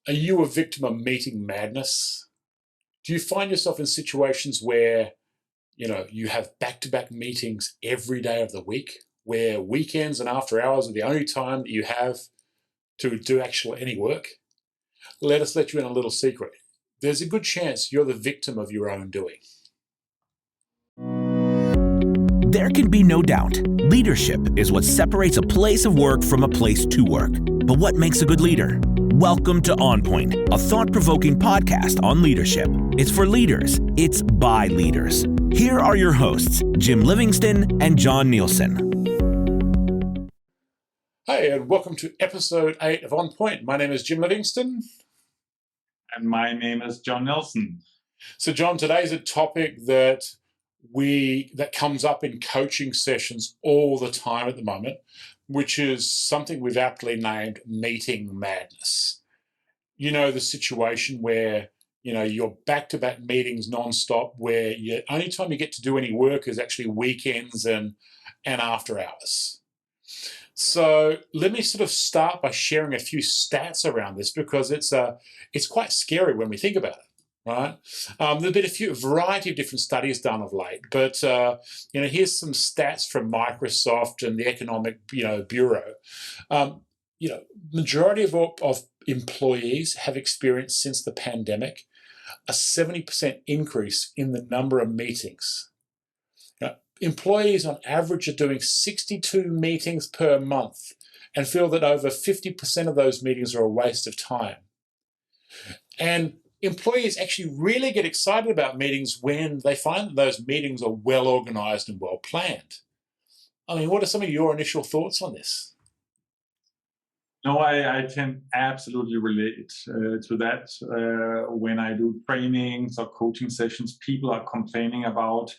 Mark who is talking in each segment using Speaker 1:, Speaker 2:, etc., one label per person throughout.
Speaker 1: Are you a victim of meeting madness? Do you find yourself in situations where, you have back-to-back meetings every day of the week, where weekends and after hours are the only time that you have to do actual any work? Let us let you in a little secret. There's a good chance you're the victim of your own doing.
Speaker 2: There can be no doubt, leadership is what separates a place of work from a place to work. But what makes a good leader? Welcome to OnPoint, a thought-provoking podcast on leadership. It's for leaders. It's by leaders. Here are your hosts, Jim Livingston and John Nielsen.
Speaker 1: Hey, and welcome to episode 8 of OnPoint. My name is Jim Livingston.
Speaker 3: And my name is John Nielsen.
Speaker 1: So, John, today's a topic that comes up in coaching sessions all the time at the moment, which is something we've aptly named meeting madness. You know, the situation where, you're back-to-back meetings nonstop, where the only time you get to do any work is actually weekends and after hours. So let me sort of start by sharing a few stats around this, because it's quite scary when we think about it. Right, there's been a variety of different studies done of late, but here's some stats from Microsoft and the Economic Bureau. Majority of employees have experienced since the pandemic a 70% increase in the number of meetings. Employees on average are doing 62 meetings per month and feel that over 50% of those meetings are a waste of time. And employees actually really get excited about meetings when they find that those meetings are well organized and well planned. I mean, what are some of your initial thoughts on this?
Speaker 3: No, I can absolutely relate to that. When I do trainings or coaching sessions, people are complaining about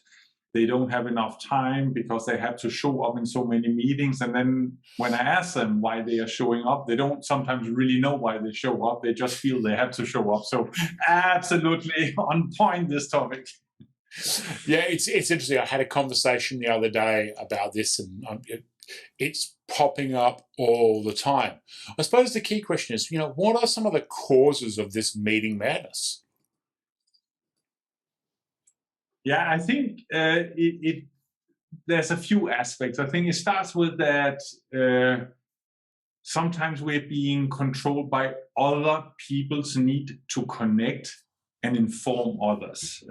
Speaker 3: they don't have enough time because they have to show up in so many meetings. And then when I ask them why they are showing up, they don't sometimes really know why they show up. They just feel they have to show up. So absolutely on point, this topic.
Speaker 1: Yeah, it's interesting. I had a conversation the other day about this, and it's popping up all the time. I suppose the key question is, what are some of the causes of this meeting madness?
Speaker 3: Yeah, I think there's a few aspects. I think it starts with that sometimes we're being controlled by other people's need to connect and inform others.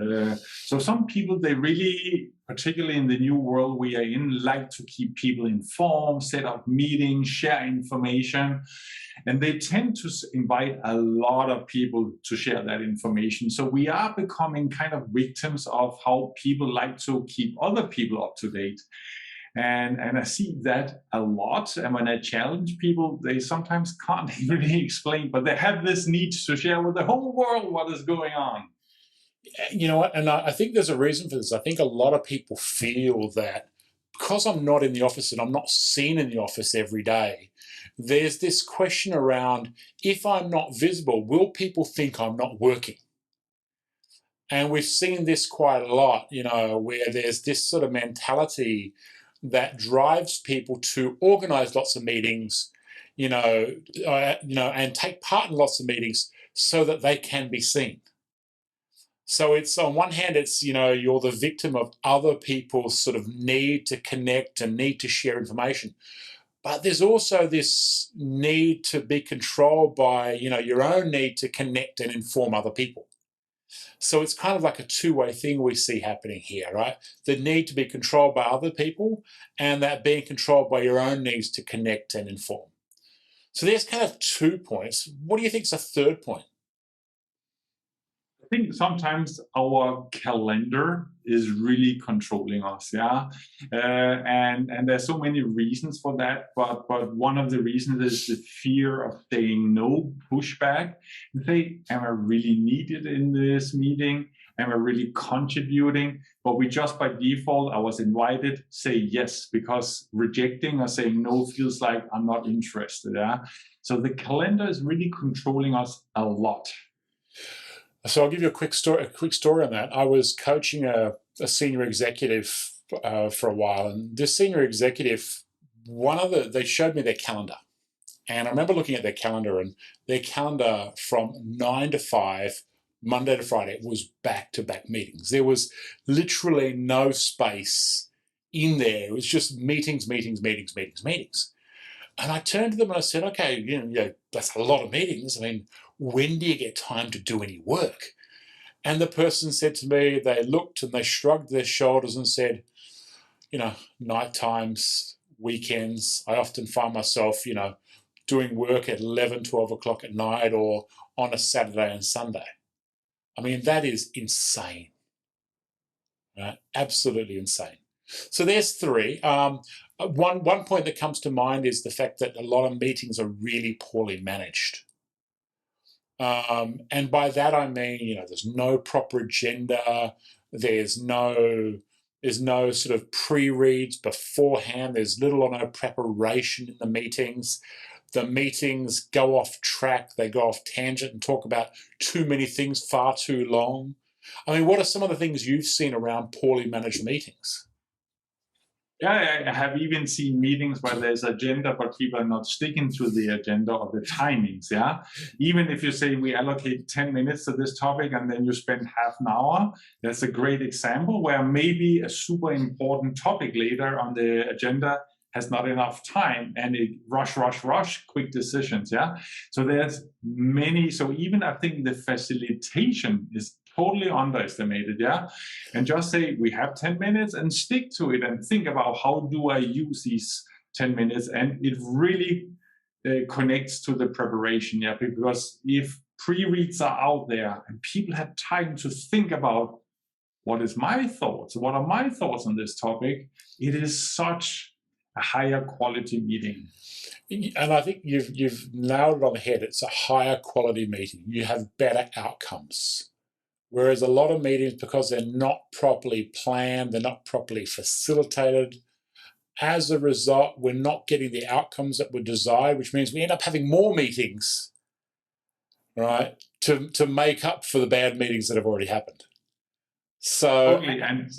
Speaker 3: So some people, they really, particularly in the new world we are in, like to keep people informed, set up meetings, share information. And they tend to invite a lot of people to share that information. So we are becoming kind of victims of how people like to keep other people up to date. And I see that a lot. And when I challenge people, they sometimes can't really explain, but they have this need to share with the whole world what is going on.
Speaker 1: You know what? And I think there's a reason for this. I think a lot of people feel that because I'm not in the office and I'm not seen in the office every day, there's this question around, if I'm not visible, will people think I'm not working? And we've seen this quite a lot, where there's this sort of mentality that drives people to organize lots of meetings, and take part in lots of meetings so that they can be seen. So it's, on one hand, it's, you're the victim of other people's sort of need to connect and need to share information. But there's also this need to be controlled by, your own need to connect and inform other people. So it's kind of like a two-way thing we see happening here, right? The need to be controlled by other people and that being controlled by your own needs to connect and inform. So there's kind of 2 points. What do you think is a third point?
Speaker 3: I think sometimes our calendar is really controlling us, yeah, and there's so many reasons for that, but one of the reasons is the fear of saying no, pushback. Say, am I really needed in this meeting? Am I really contributing? But we just by default, I was invited, say yes, because rejecting or saying no feels like I'm not interested. Yeah, so the calendar is really controlling us a lot.
Speaker 1: So I'll give you a quick story on that. I was coaching a senior executive for a while, and this senior executive, they showed me their calendar, And I remember looking at their calendar, and their calendar from 9 to 5, Monday to Friday, was back-to-back meetings. There was literally no space in there. It was just meetings, meetings, meetings, meetings, meetings. And I turned to them and I said, okay, that's a lot of meetings. I mean, when do you get time to do any work? And the person said to me, they looked and they shrugged their shoulders and said, night times, weekends, I often find myself, doing work at 11, 12 o'clock at night or on a Saturday and Sunday. I mean, that is insane, right? Absolutely insane. So there's three. One point that comes to mind is the fact that a lot of meetings are really poorly managed. And by that I mean, there's no proper agenda. There's no sort of pre-reads beforehand. There's little or no preparation in the meetings. The meetings go off track. They go off tangent and talk about too many things far too long. I mean, what are some of the things you've seen around poorly managed meetings?
Speaker 3: Yeah, I have even seen meetings where there's agenda, but people are not sticking to the agenda or the timings, yeah? Even if you say we allocate 10 minutes to this topic and then you spend half an hour, that's a great example where maybe a super important topic later on the agenda has not enough time and it rush, quick decisions, yeah? So there's many, so even I think the facilitation is totally underestimated, yeah? And just say, we have 10 minutes and stick to it and think about how do I use these 10 minutes? And it really connects to the preparation, yeah? Because if pre-reads are out there and people have time to think about what are my thoughts on this topic, it is such a higher quality meeting.
Speaker 1: And I think you've nailed it on the head. It's a higher quality meeting. You have better outcomes. Whereas a lot of meetings, because they're not properly planned, they're not properly facilitated, as a result, we're not getting the outcomes that we desire, which means we end up having more meetings, right, to make up for the bad meetings that have already happened. So,
Speaker 3: totally. And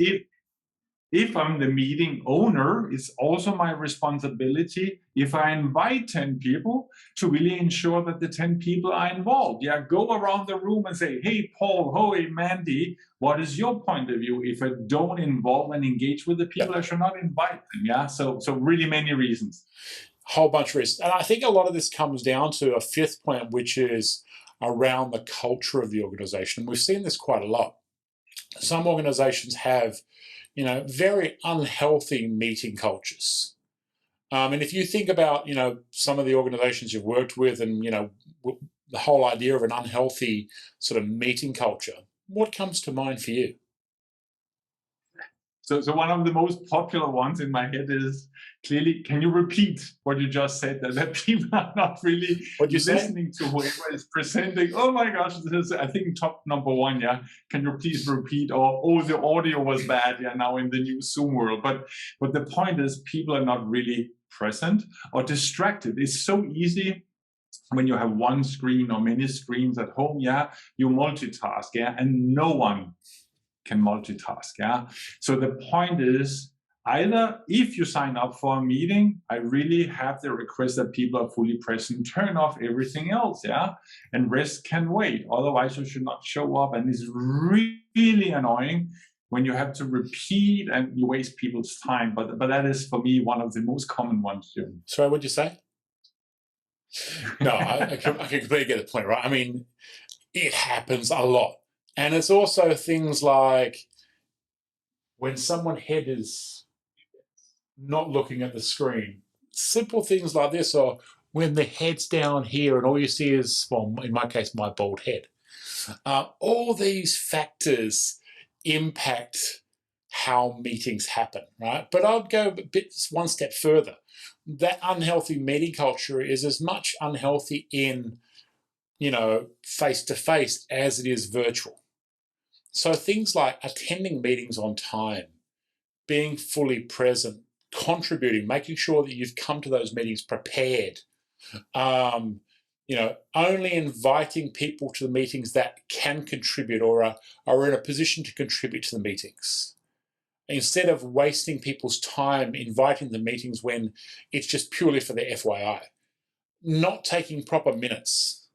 Speaker 3: if I'm the meeting owner, it's also my responsibility, if I invite 10 people, to really ensure that the 10 people are involved. Yeah, go around the room and say, hey, Paul, hey, Mandy, what is your point of view? If I don't involve and engage with the people, I should not invite them. Yeah, so really many reasons.
Speaker 1: Whole bunch of reasons. And I think a lot of this comes down to a fifth point, which is around the culture of the organization. And we've seen this quite a lot. Some organizations have very unhealthy meeting cultures. And if you think about, some of the organizations you've worked with and, the whole idea of an unhealthy sort of meeting culture, what comes to mind for you?
Speaker 3: So one of the most popular ones in my head is clearly, can you repeat what you just said? That people are not really listening to whoever is presenting. Oh my gosh, this is, I think, top number one, yeah? Can you please repeat? Or, oh, the audio was bad, yeah, now in the new Zoom world. But the point is, people are not really present or distracted. It's so easy when you have one screen or many screens at home, yeah, you multitask, yeah, and no one can multitask, yeah? So the point is, either if you sign up for a meeting, I really have the request that people are fully present, turn off everything else, yeah? And rest can wait, otherwise you should not show up. And it's really annoying when you have to repeat and you waste people's time. But that is, for me, one of the most common ones too.
Speaker 1: Sorry, what'd you say? No, I completely get the point, right? I mean, it happens a lot. And it's also things like when someone's head is not looking at the screen, simple things like this, or when the head's down here and all you see is, well, in my case, my bald head. All these factors impact how meetings happen, right? But I'd go one step further. That unhealthy meeting culture is as much unhealthy in, face-to-face as it is virtual. So things like attending meetings on time, being fully present, contributing, making sure that you've come to those meetings prepared, only inviting people to the meetings that can contribute or are in a position to contribute to the meetings. Instead of wasting people's time inviting the meetings when it's just purely for the FYI. not taking proper minutes,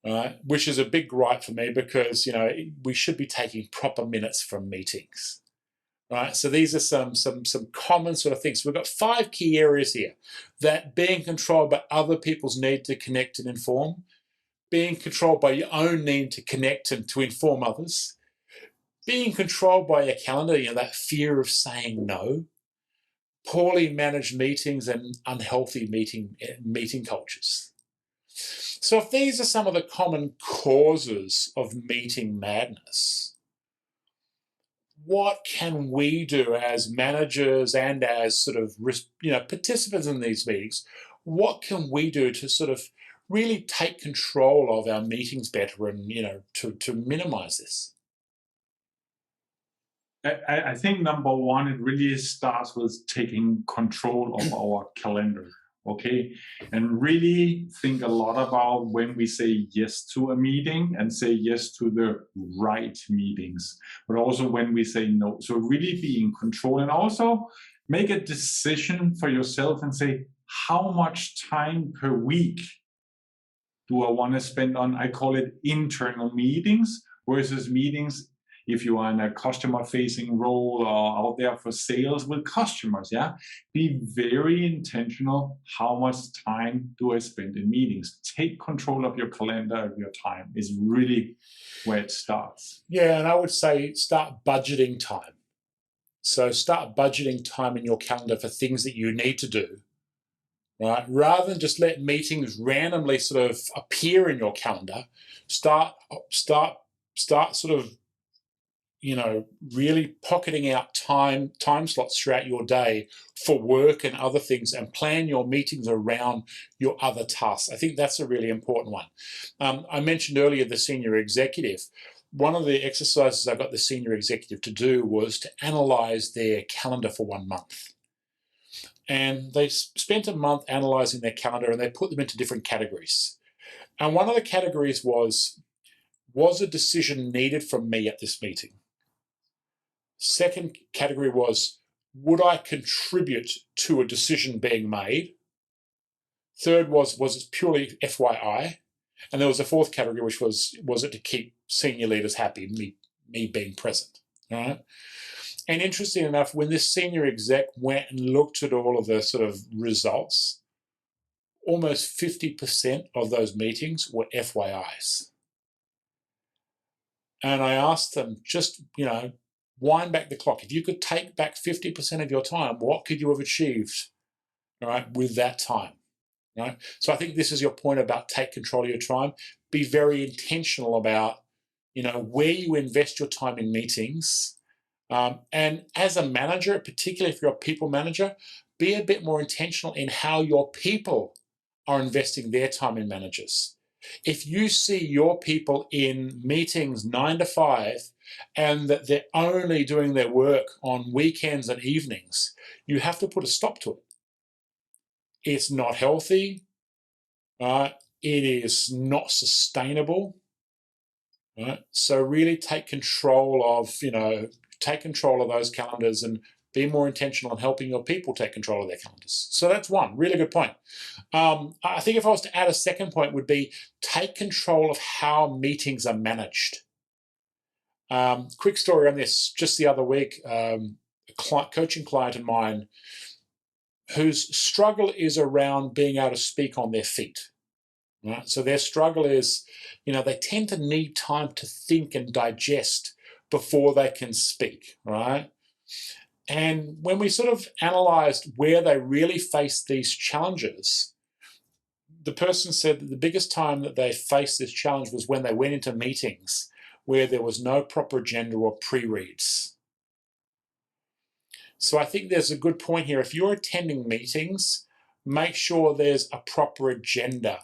Speaker 1: right? Which is a big gripe for me because, we should be taking proper minutes from meetings, right? So these are some common sort of things. So we've got 5 key areas here: that being controlled by other people's need to connect and inform, being controlled by your own need to connect and to inform others, being controlled by your calendar, that fear of saying no, poorly managed meetings, and unhealthy meeting cultures. So if these are some of the common causes of meeting madness, what can we do as managers and as sort of participants in these meetings? What can we do to sort of really take control of our meetings better and to minimize this?
Speaker 3: I think number one, it really starts with taking control of our calendar, okay? And really think a lot about when we say yes to a meeting and say yes to the right meetings, but also when we say no. So really be in control and also make a decision for yourself and say, how much time per week do I want to spend on, I call it internal meetings versus meetings if you are in a customer-facing role or out there for sales with customers, yeah? Be very intentional. How much time do I spend in meetings? Take control of your calendar, of your time is really where it starts.
Speaker 1: Yeah, and I would say start budgeting time. So start budgeting time in your calendar for things that you need to do, right? Rather than just let meetings randomly sort of appear in your calendar, start sort of really pocketing out time slots throughout your day for work and other things, and plan your meetings around your other tasks. I think that's a really important one. I mentioned earlier the senior executive. One of the exercises I got the senior executive to do was to analyze their calendar for 1 month. And they spent a month analyzing their calendar, and they put them into different categories. And one of the categories was a decision needed from me at this meeting? Second category was, would I contribute to a decision being made? Third was it purely FYI? And there was a fourth category, which was it to keep senior leaders happy, me being present, all right? And interesting enough, when this senior exec went and looked at all of the sort of results, almost 50% of those meetings were FYIs. And I asked them, just, wind back the clock. If you could take back 50% of your time, what could you have achieved, all right, with that time, right? So I think this is your point about take control of your time. Be very intentional about, where you invest your time in meetings. And as a manager, particularly if you're a people manager, be a bit more intentional in how your people are investing their time in managers. If you see your people in meetings 9 to 5 and that they're only doing their work on weekends and evenings, you have to put a stop to it. It's not healthy, right? It is not sustainable, right? So really take control of, those calendars and be more intentional in helping your people take control of their calendars. So that's one really good point. I think if I was to add a second point would be take control of how meetings are managed. Quick story on this. Just the other week, a coaching client of mine whose struggle is around being able to speak on their feet. Right? So their struggle is, they tend to need time to think and digest before they can speak, right? And when we sort of analysed where they really faced these challenges, the person said that the biggest time that they faced this challenge was when they went into meetings where there was no proper agenda or pre-reads. So I think there's a good point here. If you're attending meetings, make sure there's a proper agenda.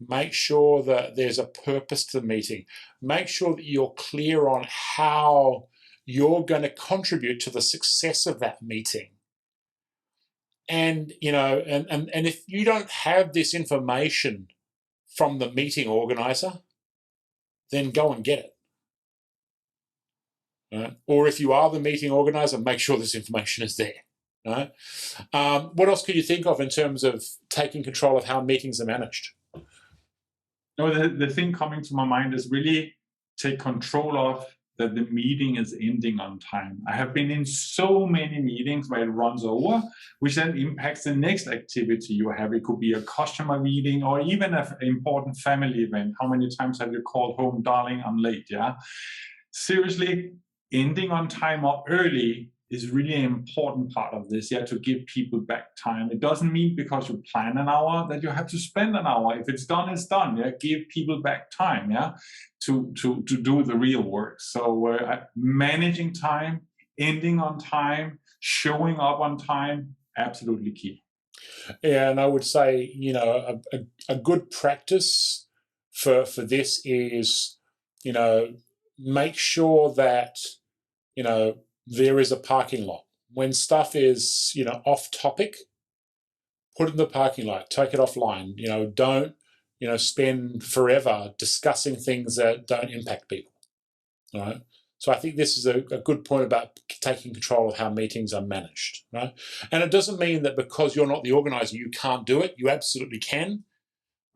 Speaker 1: Make sure that there's a purpose to the meeting. Make sure that you're clear on how you're going to contribute to the success of that meeting. And, and if you don't have this information from the meeting organizer, then go and get it. Right? Or if you are the meeting organizer, make sure this information is there. Right? What else could you think of in terms of taking control of how meetings are managed?
Speaker 3: No, the thing coming to my mind is really take control of that the meeting is ending on time. I have been in so many meetings where it runs over, which then impacts the next activity you have. It could be a customer meeting or even an important family event. How many times have you called home, darling, I'm late, yeah? Seriously, ending on time or early is really an important part of this, yeah, to give people back time. It doesn't mean because you plan an hour that you have to spend an hour. If it's done, it's done, yeah. Give people back time, yeah, to do the real work. So managing time, ending on time, showing up on time, absolutely key.
Speaker 1: Yeah, and I would say, a good practice for this is, make sure that, there is a parking lot. When stuff is, off topic, put it in the parking lot, take it offline. Don't, spend forever discussing things that don't impact people. All right. So I think this is a good point about taking control of how meetings are managed, right? And it doesn't mean that because you're not the organizer, you can't do it. You absolutely can,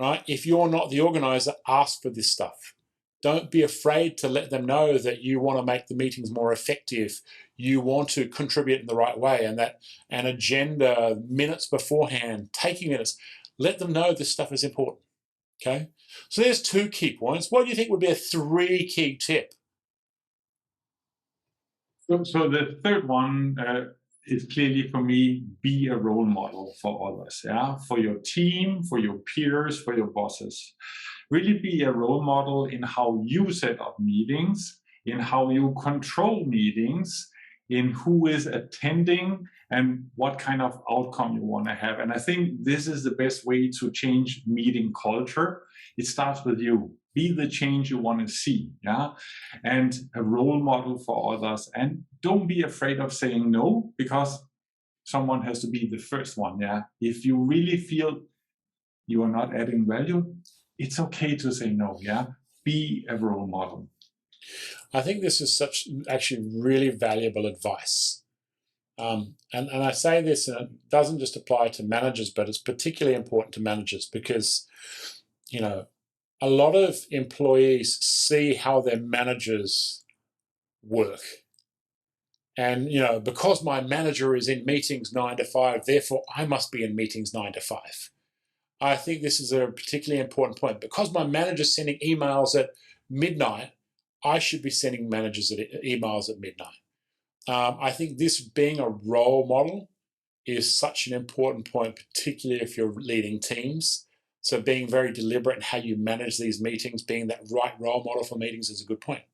Speaker 1: right? If you're not the organizer, ask for this stuff. Don't be afraid to let them know that you want to make the meetings more effective. You want to contribute in the right way, and that an agenda, minutes beforehand, taking minutes, let them know this stuff is important, okay? So there's 2 key points. What do you think would be a 3 key tip?
Speaker 3: So the third one is clearly for me, be a role model for others, yeah, for your team, for your peers, for your bosses. Really be a role model in how you set up meetings, in how you control meetings, in who is attending and what kind of outcome you want to have. And I think this is the best way to change meeting culture. It starts with you. Be the change you want to see, yeah? And a role model for others. And don't be afraid of saying no, because someone has to be the first one, yeah? If you really feel you are not adding value, it's okay to say no, yeah? Be a role model.
Speaker 1: I think this is actually really valuable advice. And I say this, and it doesn't just apply to managers, but it's particularly important to managers because, a lot of employees see how their managers work. And, because my manager is in meetings 9 to 5, therefore I must be in meetings 9 to 5. I think this is a particularly important point. Because my manager's sending emails at midnight, I should be sending emails at midnight. I think this being a role model is such an important point, particularly if you're leading teams. So being very deliberate in how you manage these meetings, being that right role model for meetings is a good point.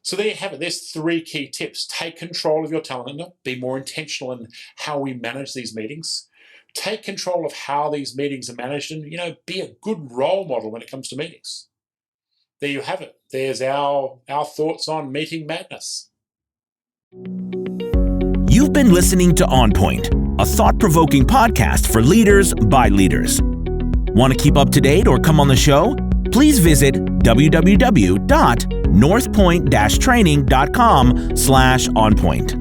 Speaker 1: So there you have it. There's 3 key tips. Take control of your calendar. Be more intentional in how we manage these meetings. Take control of how these meetings are managed and, be a good role model when it comes to meetings. There you have it. There's our thoughts on meeting madness.
Speaker 2: You've been listening to OnPoint, a thought-provoking podcast for leaders by leaders. Want to keep up to date or come on the show? Please visit www.northpoint-training.com/onpoint.